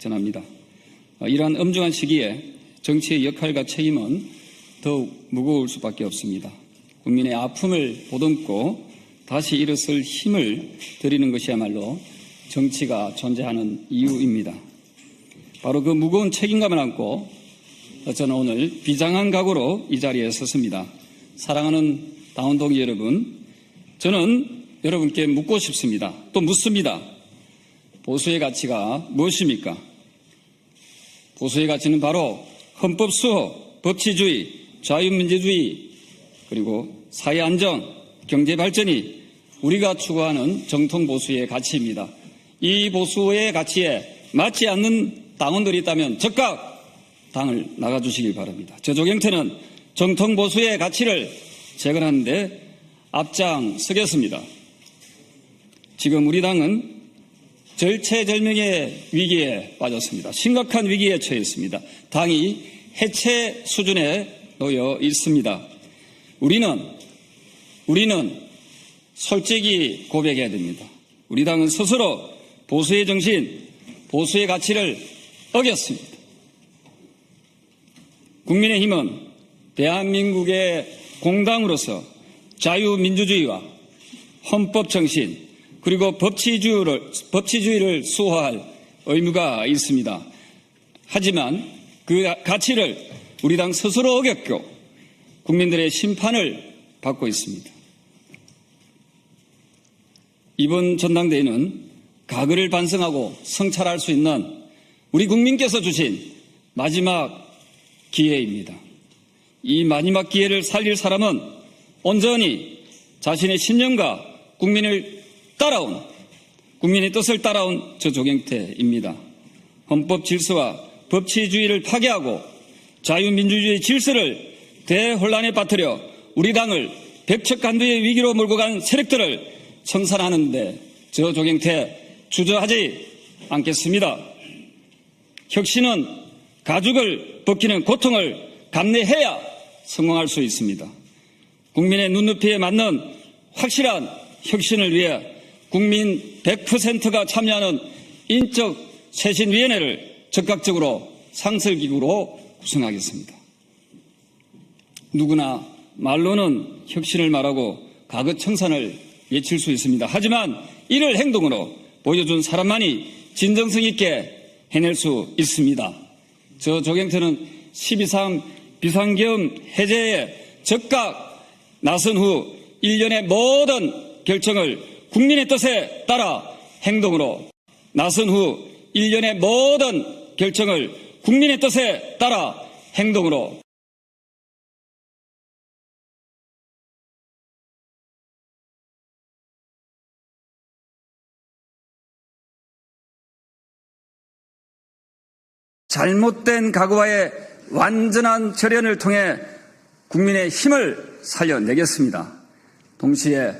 전합니다. 이러한 엄중한 시기에 정치의 역할과 책임은 더욱 무거울 수밖에 없습니다. 국민의 아픔을 보듬고 다시 일어설 힘을 드리는 것이야말로 정치가 존재하는 이유입니다. 바로 그 무거운 책임감을 안고 저는 오늘 비장한 각오로 이 자리에 섰습니다. 사랑하는 당원 동지 여러분, 저는 여러분께 묻고 싶습니다. 또 묻습니다. 보수의 가치가 무엇입니까? 보수의 가치는 바로 헌법 수호, 법치주의, 자유민주주의, 그리고 사회 안정, 경제 발전이 우리가 추구하는 정통 보수의 가치입니다. 이 보수의 가치에 맞지 않는 당원들이 있다면 즉각 당을 나가주시길 바랍니다. 저 조경태는 정통 보수의 가치를 재건하는 데 앞장서겠습니다. 지금 우리 당은 절체절명의 위기에 빠졌습니다. 심각한 위기에 처해 있습니다. 당이 해체 수준에 놓여 있습니다. 우리는 솔직히 고백해야 됩니다. 우리 당은 스스로 보수의 정신, 보수의 가치를 어겼습니다. 국민의힘은 대한민국의 공당으로서 자유민주주의와 헌법 정신 그리고 법치주의를 수호할 의무가 있습니다. 하지만 그 가치를 우리 당 스스로 어겼고 국민들의 심판을 받고 있습니다. 이번 전당대회는 과거를 반성하고 성찰할 수 있는 우리 국민께서 주신 마지막 기회입니다. 이 마지막 기회를 살릴 사람은 온전히 자신의 신념과 국민의 뜻을 따라온 저 조경태입니다. 헌법 질서와 법치주의를 파괴하고 자유민주주의 질서를 대혼란에 빠뜨려 우리 당을 백척간두의 위기로 몰고 간 세력들을 청산하는데 저 조경태 주저하지 않겠습니다. 혁신은 가죽을 벗기는 고통을 감내해야 성공할 수 있습니다. 국민의 눈높이에 맞는 확실한 혁신을 위해 국민 100%가 참여하는 인적 쇄신위원회를 적극적으로 상설기구로 구성하겠습니다. 누구나 말로는 혁신을 말하고 과거 청산을 외칠 수 있습니다. 하지만 이를 행동으로 보여준 사람만이 진정성 있게 해낼 수 있습니다. 저 조경태는 12.3 비상계엄 해제에 적극 나선 후 일련의 모든 결정을 국민의 뜻에 따라 행동으로 잘못된 각오와의 완전한 절연을 통해 국민의 힘을 살려내겠습니다. 동시에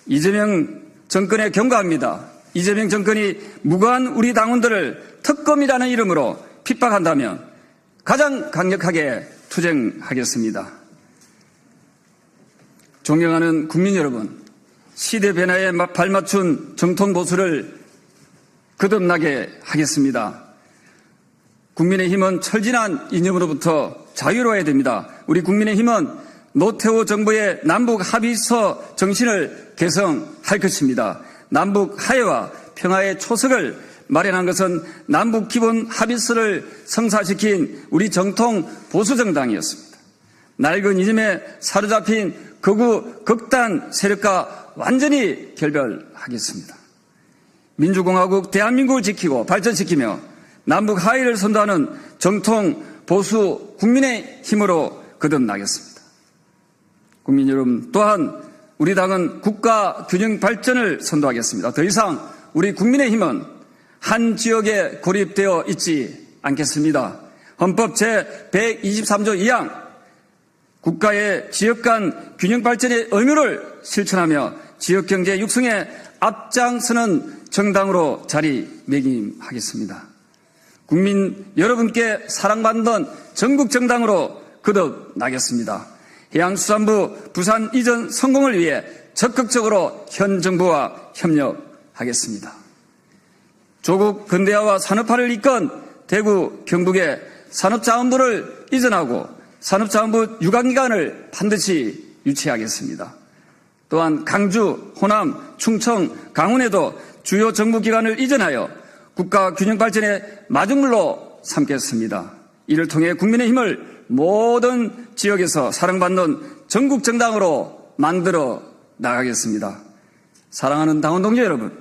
이재명 정권에 경고합니다. 이재명 정권이 무고한 우리 당원들을 특검이라는 이름으로 핍박한다면 가장 강력하게 투쟁하겠습니다. 존경하는 국민 여러분, 시대 변화에 발맞춘 정통 보수를 거듭나게 하겠습니다. 국민의힘은 철진한 이념으로부터 자유로워야 됩니다. 우리 국민의힘은 노태우 정부의 남북 합의서 정신을 개성할 것입니다. 남북 화해와 평화의 초석을 마련한 것은 남북 기본 합의서를 성사시킨 우리 정통 보수정당이었습니다. 낡은 이념에 사로잡힌 극우 극단 세력과 완전히 결별하겠습니다. 민주공화국 대한민국을 지키고 발전시키며 남북 화해를 선도하는 정통 보수 국민의 힘으로 거듭나겠습니다. 국민 여러분, 또한 우리 당은 국가 균형 발전을 선도하겠습니다. 더 이상 우리 국민의 힘은 한 지역에 고립되어 있지 않겠습니다. 헌법 제123조 2항 국가의 지역 간 균형 발전의 의무를 실천하며 지역 경제 육성에 앞장서는 정당으로 자리매김하겠습니다. 국민 여러분께 사랑받는 전국 정당으로 거듭나겠습니다. 해양수산부 부산 이전 성공을 위해 적극적으로 현 정부와 협력하겠습니다. 조국 근대화와 산업화를 이끈 대구, 경북에 산업자원부를 이전하고 산업자원부 유관기관을 반드시 유치하겠습니다. 또한 강주, 호남, 충청, 강원에도 주요 정부기관을 이전하여 국가균형발전의 마중물로 삼겠습니다. 이를 통해 국민의힘을 모든 지역에서 사랑받는 전국정당으로 만들어 나가겠습니다. 사랑하는 당원 동지 여러분,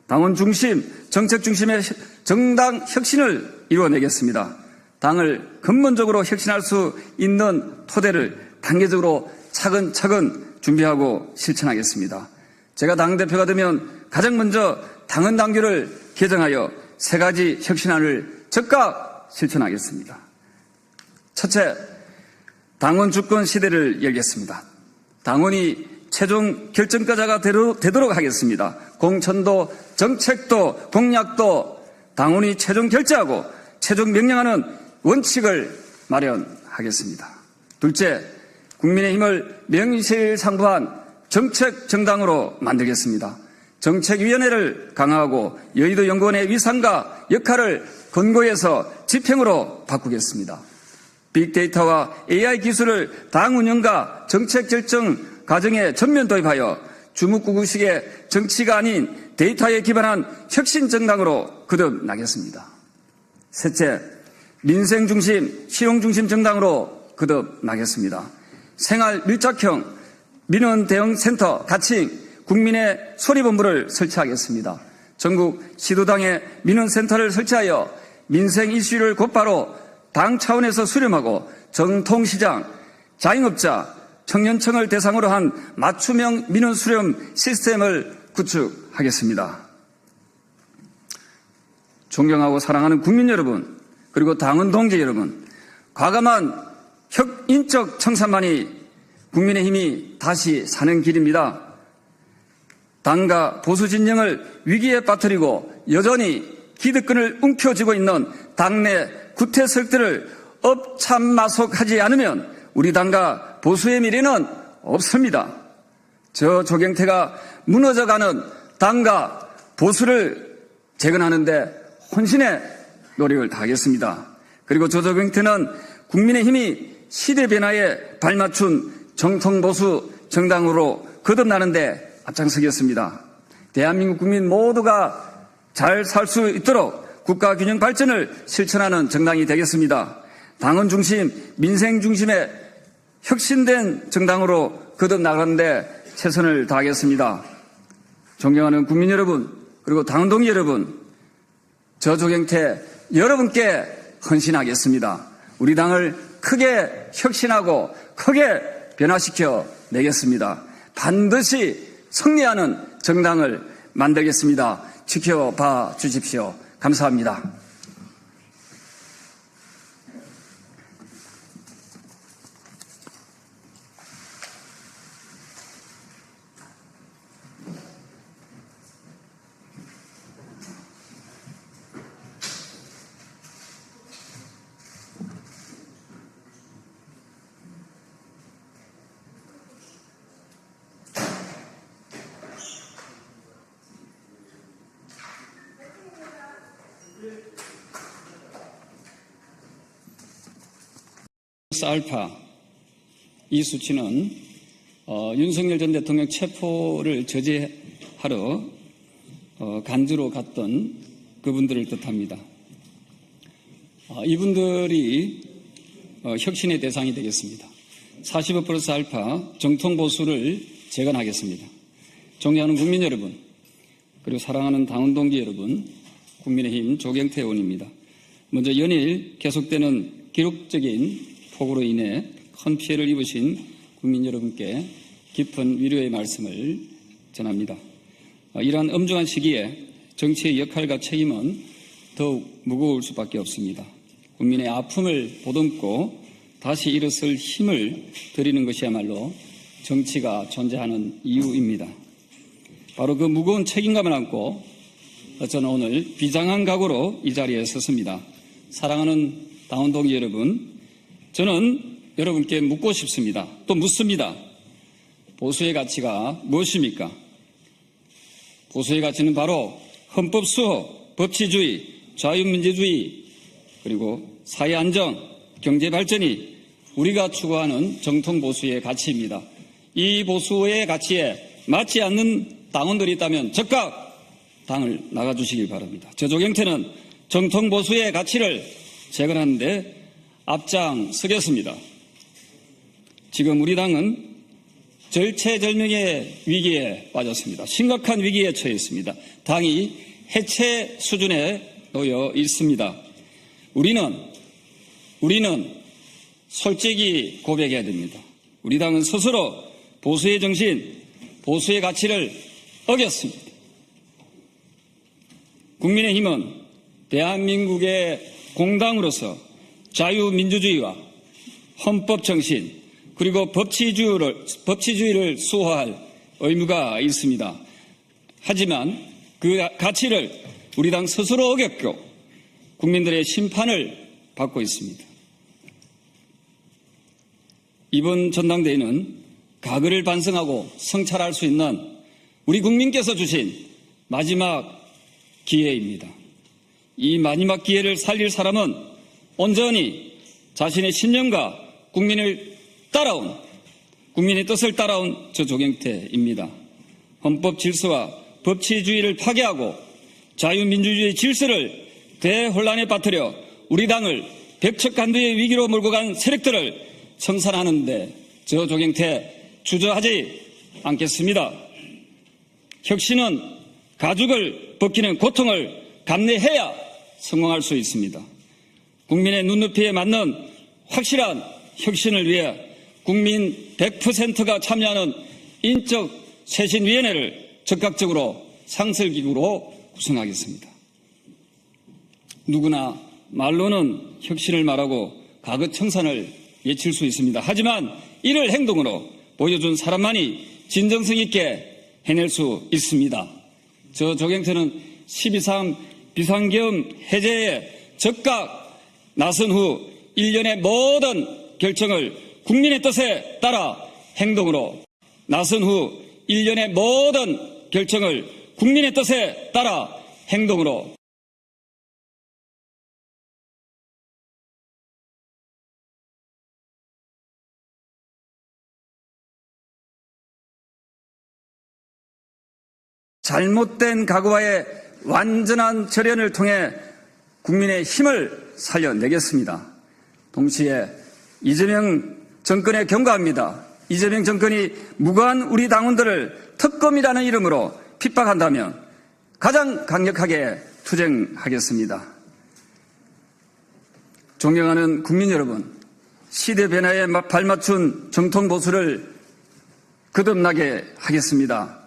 당원 중심, 정책 중심의 정당 혁신을 이루어내겠습니다. 당을 근본적으로 혁신할 수 있는 토대를 단계적으로 차근차근 준비하고 실천하겠습니다. 제가 당대표가 되면 가장 먼저 당헌 당규를 개정하여 3가지 혁신안을 즉각 실천하겠습니다. 첫째, 당원 주권 시대를 열겠습니다. 당원이 최종 결정권자가 되도록 하겠습니다. 공천도 정책도 공약도 당원이 최종 결정하고 최종 명령하는 원칙을 마련하겠습니다. 둘째, 국민의힘을 명실상부한 정책 정당으로 만들겠습니다. 정책위원회를 강화하고 여의도 연구원의 위상과 역할을 권고해서 집행으로 바꾸겠습니다. 빅데이터와 AI 기술을 당 운영과 정책 결정 과정에 전면 도입하여 주묵구구식의 정치가 아닌 데이터에 기반한 혁신 정당으로 거듭나겠습니다. 셋째, 민생 중심, 실용 중심 정당으로 거듭나겠습니다. 생활 밀착형 민원 대응 센터 가칭 국민의 소리본부를 설치하겠습니다. 전국 시도당에 민원센터를 설치하여 민생 이슈를 곧바로 당 차원에서 수렴하고 정통시장, 자영업자, 청년층을 대상으로 한 맞춤형 민원 수렴 시스템을 구축하겠습니다. 존경하고 사랑하는 국민 여러분, 그리고 당원 동지 여러분, 과감한 인적 청산만이 국민의힘이 다시 사는 길입니다. 당과 보수 진영을 위기에 빠뜨리고 여전히 기득권을 움켜쥐고 있는 당내 구태설들을 업참마속하지 않으면 우리 당과 보수의 미래는 없습니다. 저 조경태가 무너져가는 당과 보수를 재건하는 데 혼신의 노력을 다하겠습니다. 그리고 저 조경태는 국민의힘이 시대 변화에 발맞춘 정통보수 정당으로 거듭나는데 앞장서겠습니다. 대한민국 국민 모두가 잘 살 수 있도록 국가균형 발전을 실천하는 정당이 되겠습니다. 당원 중심, 민생 중심의 혁신된 정당으로 거듭나가는데 최선을 다하겠습니다. 존경하는 국민 여러분, 그리고 당원 동지 여러분, 저 조경태 여러분께 헌신하겠습니다. 우리 당을 크게 혁신하고 크게 변화시켜 내겠습니다. 반드시 승리하는 정당을 만들겠습니다. 지켜봐 주십시오. 감사합니다. 알파 이 수치는 윤석열 전 대통령 체포를 저지하러 간주로 갔던 그분들을 뜻합니다. 이분들이 혁신의 대상이 되겠습니다. 45 플러스 알파 정통보수를 재건하겠습니다. 존경하는 국민 여러분, 그리고 사랑하는 당원 동지 여러분, 국민의힘 조경태 의원입니다. 먼저 연일 계속되는 기록적인 폭우로 인해 큰 피해를 입으신 국민 여러분께 깊은 위로의 말씀을 전합니다. 이러한 엄중한 시기에 정치의 역할과 책임은 더욱 무거울 수밖에 없습니다. 국민의 아픔을 보듬고 다시 일어설 힘을 드리는 것이야말로 정치가 존재하는 이유입니다. 바로 그 무거운 책임감을 안고 저는 오늘 비장한 각오로 이 자리에 섰습니다. 사랑하는 당원 동지 여러분, 저는 여러분께 묻고 싶습니다. 또 묻습니다. 보수의 가치가 무엇입니까? 보수의 가치는 바로 헌법 수호, 법치주의, 자유민주주의, 그리고 사회 안정, 경제 발전이 우리가 추구하는 정통 보수의 가치입니다. 이 보수의 가치에 맞지 않는 당원들이 있다면 즉각 당을 나가주시길 바랍니다. 저조경태는 정통 보수의 가치를 재건하는 데 앞장서겠습니다. 지금 우리 당은 절체절명의 위기에 빠졌습니다. 심각한 위기에 처해 있습니다. 당이 해체 수준에 놓여 있습니다. 우리는 솔직히 고백해야 됩니다. 우리 당은 스스로 보수의 정신, 보수의 가치를 어겼습니다. 국민의힘은 대한민국의 공당으로서 자유민주주의와 헌법 정신 그리고 법치주의를 수호할 의무가 있습니다. 하지만 그 가치를 우리 당 스스로 어겼고 국민들의 심판을 받고 있습니다. 이번 전당대회는 과거를 반성하고 성찰할 수 있는 우리 국민께서 주신 마지막 기회입니다. 이 마지막 기회를 살릴 사람은 온전히 자신의 신념과 국민의 뜻을 따라온 저조경태입니다. 헌법 질서와 법치주의를 파괴하고 자유민주주의 질서를 대혼란에 빠뜨려 우리 당을 벽척간두의 위기로 몰고 간 세력들을 청산하는데 저조경태 주저하지 않겠습니다. 혁신은 가죽을 벗기는 고통을 감내해야 성공할 수 있습니다. 국민의 눈높이에 맞는 확실한 혁신을 위해 국민 100%가 참여하는 인적 쇄신위원회를 적극적으로 상설기구로 구성하겠습니다. 누구나 말로는 혁신을 말하고 과거 청산을 외칠 수 있습니다. 하지만 이를 행동으로 보여준 사람만이 진정성 있게 해낼 수 있습니다. 저조경태는 12.3 비상계엄 해제에 적극 나선 후 일련의 모든 결정을 국민의 뜻에 따라 행동으로 나선 후 일련의 모든 결정을 국민의 뜻에 따라 행동으로 잘못된 과거와의 완전한 절연을 통해 국민의 힘을 살려내겠습니다. 동시에 이재명 정권에 경고합니다. 이재명 정권이 무고한 우리 당원들을 특검이라는 이름으로 핍박한다면 가장 강력하게 투쟁하겠습니다. 존경하는 국민 여러분, 시대 변화에 발맞춘 정통 보수를 거듭나게 하겠습니다.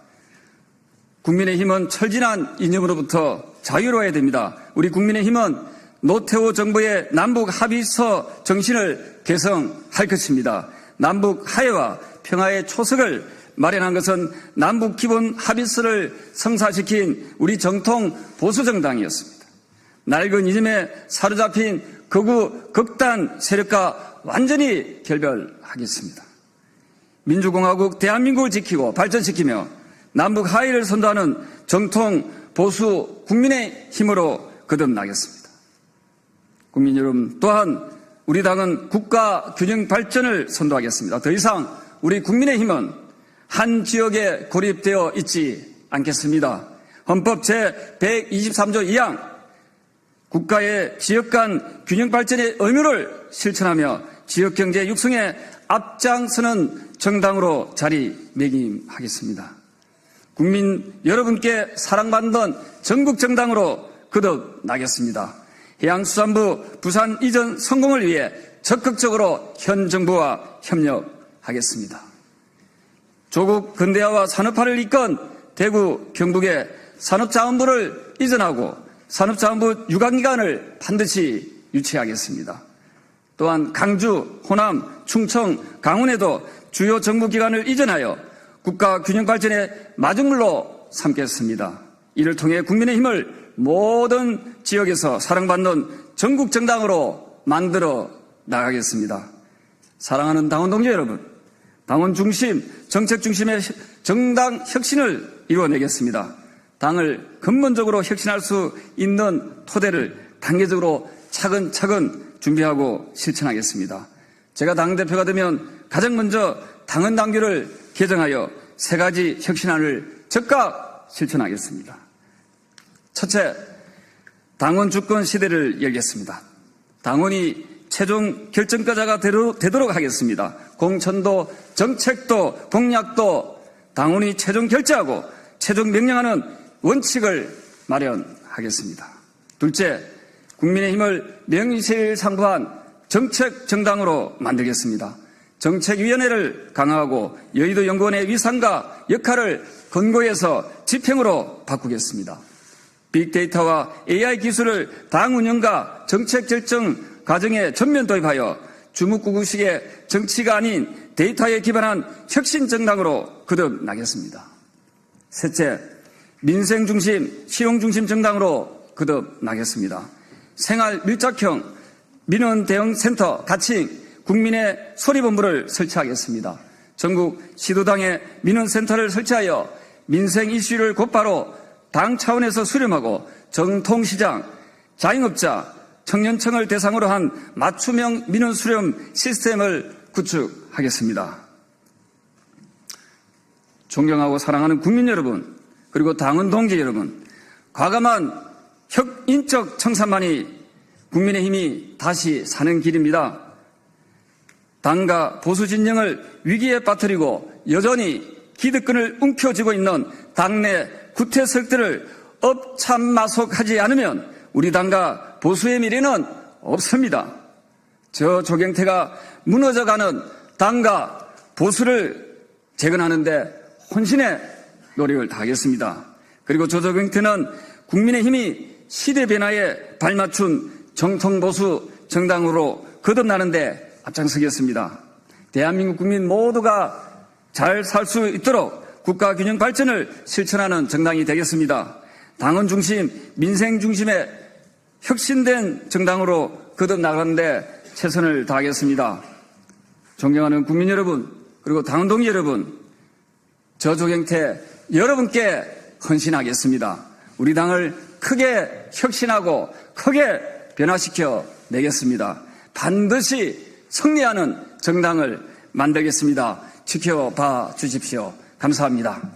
국민의힘은 철진한 이념으로부터 자유로워야 됩니다. 우리 국민의힘은 노태우 정부의 남북 합의서 정신을 개성할 것입니다. 남북 화해와 평화의 초석을 마련한 것은 남북 기본 합의서를 성사시킨 우리 정통 보수정당이었습니다. 낡은 이념에 사로잡힌 극우 극단 세력과 완전히 결별하겠습니다. 민주공화국 대한민국을 지키고 발전시키며 남북 화해를 선도하는 정통 보수 국민의 힘으로 거듭나겠습니다. 국민 여러분, 또한 우리 당은 국가 균형 발전을 선도하겠습니다. 더 이상 우리 국민의힘은 한 지역에 고립되어 있지 않겠습니다. 헌법 제123조 2항 국가의 지역 간 균형 발전의 의무를 실천하며 지역경제 육성에 앞장서는 정당으로 자리매김하겠습니다. 국민 여러분께 사랑받는 전국 정당으로 거듭나겠습니다. 해양수산부 부산 이전 성공을 위해 적극적으로 현 정부와 협력하겠습니다. 조국 근대화와 산업화를 이끈 대구, 경북에 산업자원부를 이전하고 산업자원부 유관기관을 반드시 유치하겠습니다. 또한 강주, 호남, 충청, 강원에도 주요 정부기관을 이전하여 국가 균형 발전의 마중물로 삼겠습니다. 이를 통해 국민의힘을 모든 지역에서 사랑받는 전국 정당으로 만들어 나가겠습니다. 사랑하는 당원 동지 여러분, 당원 중심, 정책 중심의 정당 혁신을 이루어내겠습니다. 당을 근본적으로 혁신할 수 있는 토대를 단계적으로 차근차근 준비하고 실천하겠습니다. 제가 당대표가 되면 가장 먼저 당헌 당규를 개정하여 3가지 혁신안을 즉각 실천하겠습니다. 첫째, 당원 주권 시대를 열겠습니다. 당원이 최종 결정권자가 되도록 하겠습니다. 공천도 정책도 공약도 당원이 최종 결정하고 최종 명령하는 원칙을 마련하겠습니다. 둘째, 국민의힘을 명실상부한 정책 정당으로 만들겠습니다. 정책위원회를 강화하고 여의도 연구원의 위상과 역할을 권고해서 집행으로 바꾸겠습니다. 빅데이터와 AI 기술을 당 운영과 정책 결정 과정에 전면 도입하여 주묵구구식의 정치가 아닌 데이터에 기반한 혁신 정당으로 거듭나겠습니다. 셋째, 민생 중심, 실용 중심 정당으로 거듭나겠습니다. 생활 밀착형 민원 대응 센터 가칭 국민의 소리본부를 설치하겠습니다. 전국 시도당에 민원센터를 설치하여 민생 이슈를 곧바로 당 차원에서 수렴하고 정통시장, 자영업자, 청년층을 대상으로 한 맞춤형 민원 수렴 시스템을 구축하겠습니다. 존경하고 사랑하는 국민 여러분, 그리고 당원 동지 여러분, 과감한 인적 청산만이 국민의힘이 다시 사는 길입니다. 당과 보수 진영을 위기에 빠뜨리고 여전히 기득권을 움켜쥐고 있는 당내 구태석들을 업참마속하지 않으면 우리 당과 보수의 미래는 없습니다. 저 조경태가 무너져가는 당과 보수를 재건하는 데 혼신의 노력을 다하겠습니다. 그리고 저 조경태는 국민의힘이 시대 변화에 발맞춘 정통보수 정당으로 거듭나는 데 앞장서겠습니다. 대한민국 국민 모두가 잘 살 수 있도록 국가균형 발전을 실천하는 정당이 되겠습니다. 당원 중심, 민생 중심의 혁신된 정당으로 거듭나가는데 최선을 다하겠습니다. 존경하는 국민 여러분, 그리고 당원 동지 여러분, 저 조경태 여러분께 헌신하겠습니다. 우리 당을 크게 혁신하고 크게 변화시켜 내겠습니다. 반드시 승리하는 정당을 만들겠습니다. 지켜봐 주십시오. 감사합니다.